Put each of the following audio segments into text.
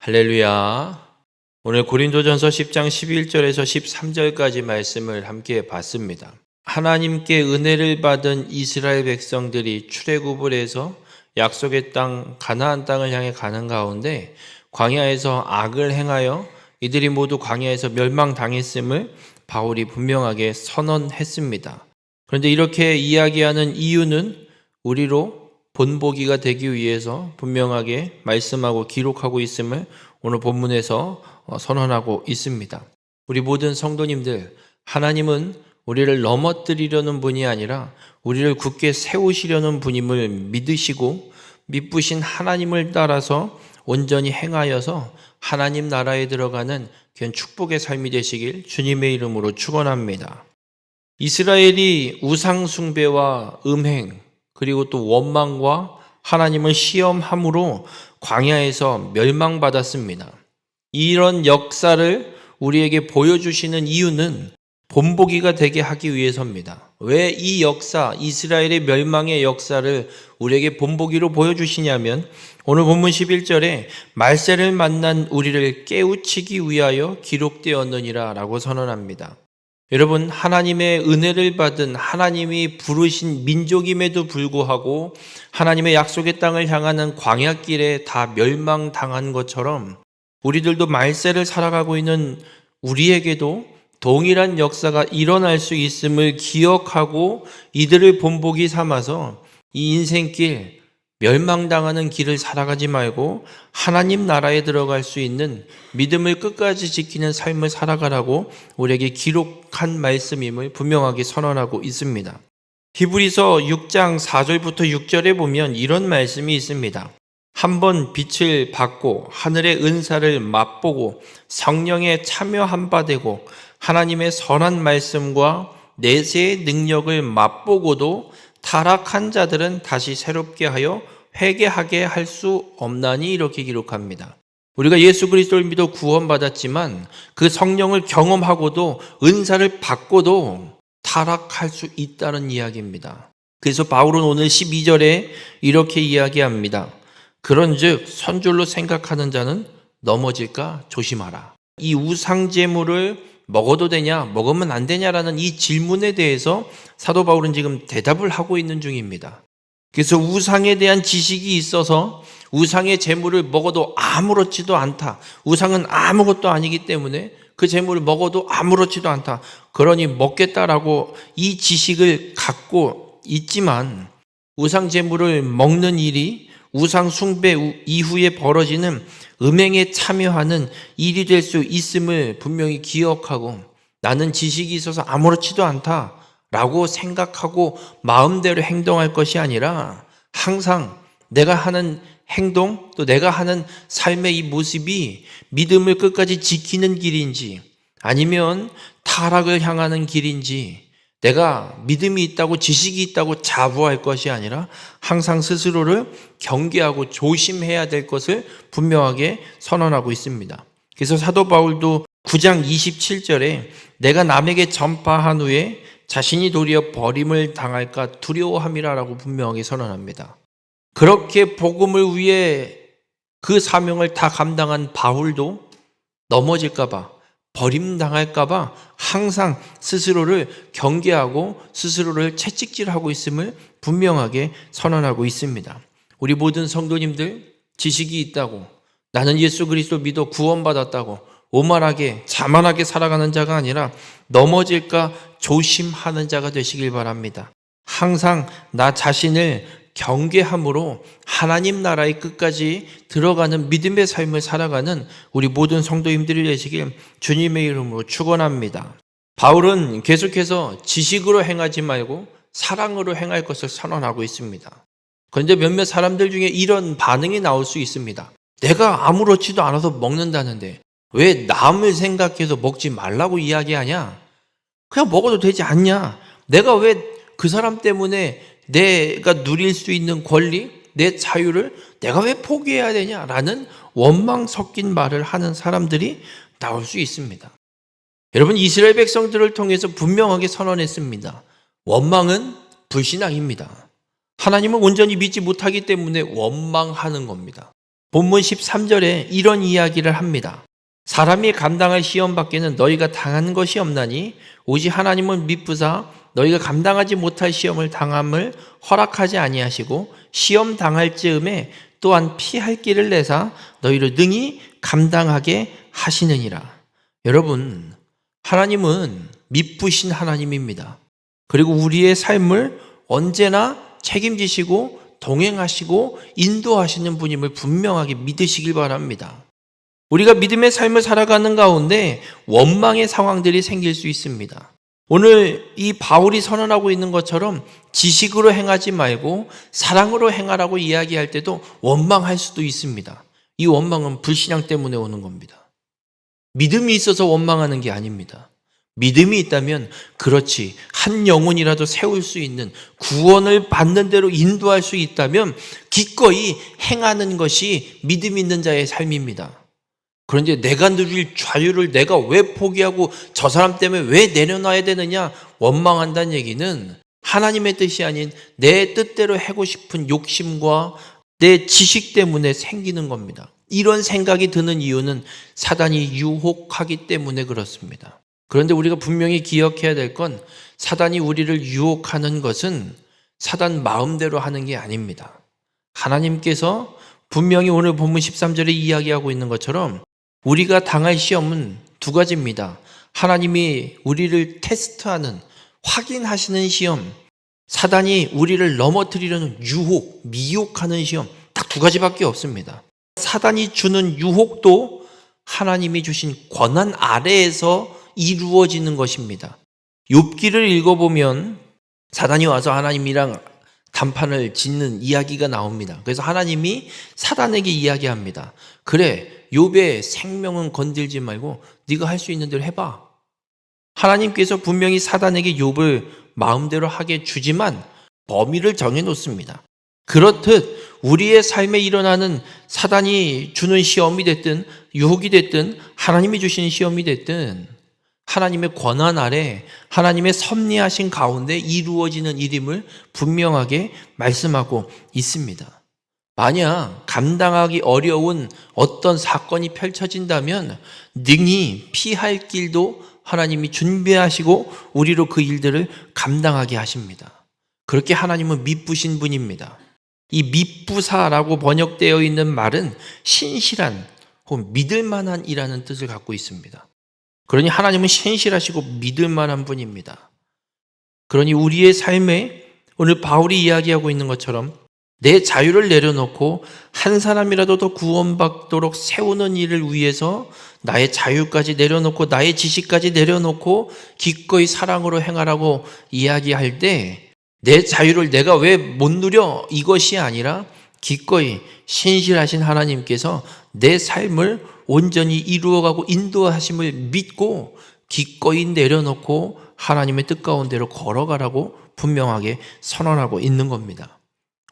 할렐루야. 오늘 고린도전서 10장 11절에서 13절까지 말씀을 함께 봤습니다. 하나님께 은혜를 받은 이스라엘 백성들이 출애굽을 해서 약속의 땅 가나안 땅을 향해 가는 가운데 광야에서 악을 행하여 이들이 모두 광야에서 멸망당했음을 바울이 분명하게 선언했습니다. 그런데 이렇게 이야기하는 이유는 우리로 본보기가 되기 위해서 분명하게 말씀하고 기록하고 있음을 오늘 본문에서 선언하고 있습니다. 우리 모든 성도님들, 하나님은 우리를 넘어뜨리려는 분이 아니라 우리를 굳게 세우시려는 분임을 믿으시고 믿으신 하나님을 따라서 온전히 행하여서 하나님 나라에 들어가는 귀한 축복의 삶이 되시길 주님의 이름으로 축원합니다. 이스라엘이 우상 숭배와 음행 그리고 또 원망과 하나님을 시험함으로 광야에서 멸망받았습니다. 이런 역사를 우리에게 보여주시는 이유는 본보기가 되게 하기 위해서입니다. 왜 이 역사, 이스라엘의 멸망의 역사를 우리에게 본보기로 보여주시냐면 오늘 본문 11절에 말세를 만난 우리를 깨우치기 위하여 기록되었느니라 라고 선언합니다. 여러분, 하나님의 은혜를 받은 하나님이 부르신 민족임에도 불구하고 하나님의 약속의 땅을 향하는 광야길에 다 멸망당한 것처럼 우리들도 말세를 살아가고 있는 우리에게도 동일한 역사가 일어날 수 있음을 기억하고 이들을 본보기 삼아서 이 인생길, 멸망당하는 길을 살아가지 말고 하나님 나라에 들어갈 수 있는 믿음을 끝까지 지키는 삶을 살아가라고 우리에게 기록한 말씀임을 분명하게 선언하고 있습니다. 히브리서 6장 4절부터 6절에 보면 이런 말씀이 있습니다. 한번 빛을 받고 하늘의 은사를 맛보고 성령에 참여한 바 되고 하나님의 선한 말씀과 내세의 능력을 맛보고도 타락한 자들은 다시 새롭게 하여 회개하게 할 수 없나니 이렇게 기록합니다. 우리가 예수 그리스도를 믿어 구원받았지만 그 성령을 경험하고도 은사를 받고도 타락할 수 있다는 이야기입니다. 그래서 바울은 오늘 12절에 이렇게 이야기합니다. 그런즉 선줄로 생각하는 자는 넘어질까 조심하라. 이 우상 제물을 먹어도 되냐, 먹으면 안 되냐라는 이 질문에 대해서 사도 바울은 지금 대답을 하고 있는 중입니다. 그래서 우상에 대한 지식이 있어서 우상의 제물을 먹어도 아무렇지도 않다. 우상은 아무것도 아니기 때문에 그 제물을 먹어도 아무렇지도 않다. 그러니 먹겠다라고 이 지식을 갖고 있지만 우상 제물을 먹는 일이 우상 숭배 이후에 벌어지는 음행에 참여하는 일이 될 수 있음을 분명히 기억하고 나는 지식이 있어서 아무렇지도 않다라고 생각하고 마음대로 행동할 것이 아니라 항상 내가 하는 행동 또 내가 하는 삶의 이 모습이 믿음을 끝까지 지키는 길인지 아니면 타락을 향하는 길인지 내가 믿음이 있다고 지식이 있다고 자부할 것이 아니라 항상 스스로를 경계하고 조심해야 될 것을 분명하게 선언하고 있습니다. 그래서 사도 바울도 9장 27절에 내가 남에게 전파한 후에 자신이 도리어 버림을 당할까 두려워함이라라고 분명하게 선언합니다. 그렇게 복음을 위해 그 사명을 다 감당한 바울도 넘어질까 봐 버림당할까 봐 항상 스스로를 경계하고 스스로를 채찍질하고 있음을 분명하게 선언하고 있습니다. 우리 모든 성도님들 지식이 있다고 나는 예수 그리스도 믿어 구원받았다고 오만하게 자만하게 살아가는 자가 아니라 넘어질까 조심하는 자가 되시길 바랍니다. 항상 나 자신을 경계함으로 하나님 나라의 끝까지 들어가는 믿음의 삶을 살아가는 우리 모든 성도님들이 되시길 주님의 이름으로 축원합니다. 바울은 계속해서 지식으로 행하지 말고 사랑으로 행할 것을 선언하고 있습니다. 그런데 몇몇 사람들 중에 이런 반응이 나올 수 있습니다. 내가 아무렇지도 않아서 먹는다는데 왜 남을 생각해서 먹지 말라고 이야기하냐? 그냥 먹어도 되지 않냐? 내가 왜 그 사람 때문에 내가 누릴 수 있는 권리, 내 자유를 내가 왜 포기해야 되냐라는 원망 섞인 말을 하는 사람들이 나올 수 있습니다. 여러분, 이스라엘 백성들을 통해서 분명하게 선언했습니다. 원망은 불신앙입니다. 하나님을 온전히 믿지 못하기 때문에 원망하는 겁니다. 본문 13절에 이런 이야기를 합니다. 사람이 감당할 시험 밖에는 너희가 당한 것이 없나니 오직 하나님은 미쁘사 너희가 감당하지 못할 시험을 당함을 허락하지 아니하시고 시험 당할 즈음에 또한 피할 길을 내사 너희를 능히 감당하게 하시느니라. 여러분, 하나님은 미쁘신 하나님입니다. 그리고 우리의 삶을 언제나 책임지시고 동행하시고 인도하시는 분임을 분명하게 믿으시길 바랍니다. 우리가 믿음의 삶을 살아가는 가운데 원망의 상황들이 생길 수 있습니다. 오늘 이 바울이 선언하고 있는 것처럼 지식으로 행하지 말고 사랑으로 행하라고 이야기할 때도 원망할 수도 있습니다. 이 원망은 불신앙 때문에 오는 겁니다. 믿음이 있어서 원망하는 게 아닙니다. 믿음이 있다면 그렇지, 한 영혼이라도 세울 수 있는, 구원을 받는 대로 인도할 수 있다면 기꺼이 행하는 것이 믿음 있는 자의 삶입니다. 그런데 내가 누릴 자유를 내가 왜 포기하고 저 사람 때문에 왜 내려놔야 되느냐 원망한다는 얘기는 하나님의 뜻이 아닌 내 뜻대로 하고 싶은 욕심과 내 지식 때문에 생기는 겁니다. 이런 생각이 드는 이유는 사단이 유혹하기 때문에 그렇습니다. 그런데 우리가 분명히 기억해야 될 건 사단이 우리를 유혹하는 것은 사단 마음대로 하는 게 아닙니다. 하나님께서 분명히 오늘 본문 13절에 이야기하고 있는 것처럼 우리가 당할 시험은 두 가지입니다. 하나님이 우리를 테스트하는, 확인하시는 시험, 사단이 우리를 넘어뜨리려는 유혹, 미혹하는 시험, 딱 두 가지밖에 없습니다. 사단이 주는 유혹도 하나님이 주신 권한 아래에서 이루어지는 것입니다. 욥기를 읽어보면 사단이 와서 하나님이랑 단판을 짓는 이야기가 나옵니다. 그래서 하나님이 사단에게 이야기합니다. 그래, 욥의 생명은 건들지 말고 네가 할 수 있는 대로 해봐. 하나님께서 분명히 사단에게 욥을 마음대로 하게 주지만 범위를 정해놓습니다. 그렇듯 우리의 삶에 일어나는 사단이 주는 시험이 됐든 유혹이 됐든 하나님이 주신 시험이 됐든 하나님의 권한 아래 하나님의 섭리하신 가운데 이루어지는 일임을 분명하게 말씀하고 있습니다. 만약 감당하기 어려운 어떤 사건이 펼쳐진다면 능히 피할 길도 하나님이 준비하시고 우리로 그 일들을 감당하게 하십니다. 그렇게 하나님은 미쁘신 분입니다. 이 미쁘사라고 번역되어 있는 말은 신실한 혹은 믿을만한 이라는 뜻을 갖고 있습니다. 그러니 하나님은 신실하시고 믿을만한 분입니다. 그러니 우리의 삶에 오늘 바울이 이야기하고 있는 것처럼 내 자유를 내려놓고 한 사람이라도 더 구원받도록 세우는 일을 위해서 나의 자유까지 내려놓고 나의 지식까지 내려놓고 기꺼이 사랑으로 행하라고 이야기할 때 내 자유를 내가 왜 못 누려 이것이 아니라 기꺼이 신실하신 하나님께서 내 삶을 온전히 이루어가고 인도하심을 믿고 기꺼이 내려놓고 하나님의 뜻 가운데로 걸어가라고 분명하게 선언하고 있는 겁니다.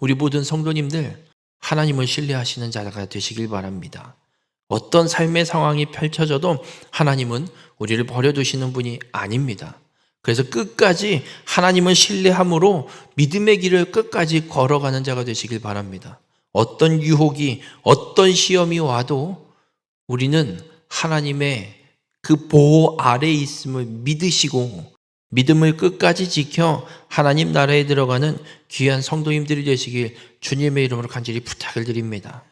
우리 모든 성도님들 하나님을 신뢰하시는 자가 되시길 바랍니다. 어떤 삶의 상황이 펼쳐져도 하나님은 우리를 버려두시는 분이 아닙니다. 그래서 끝까지 하나님을 신뢰함으로 믿음의 길을 끝까지 걸어가는 자가 되시길 바랍니다. 어떤 유혹이 어떤 시험이 와도 우리는 하나님의 그 보호 아래에 있음을 믿으시고 믿음을 끝까지 지켜 하나님 나라에 들어가는 귀한 성도님들이 되시길 주님의 이름으로 간절히 부탁을 드립니다.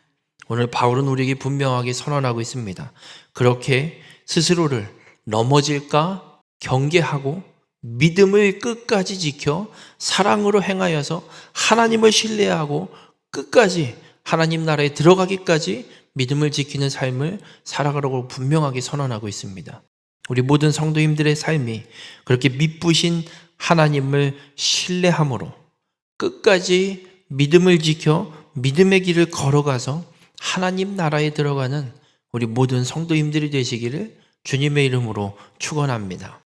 오늘 바울은 우리에게 분명하게 선언하고 있습니다. 그렇게 스스로를 넘어질까 경계하고 믿음을 끝까지 지켜 사랑으로 행하여서 하나님을 신뢰하고 끝까지 하나님 나라에 들어가기까지 믿음을 지키는 삶을 살아가라고 분명하게 선언하고 있습니다. 우리 모든 성도님들의 삶이 그렇게 미쁘신 하나님을 신뢰함으로 끝까지 믿음을 지켜 믿음의 길을 걸어가서 하나님 나라에 들어가는 우리 모든 성도님들이 되시기를 주님의 이름으로 축원합니다.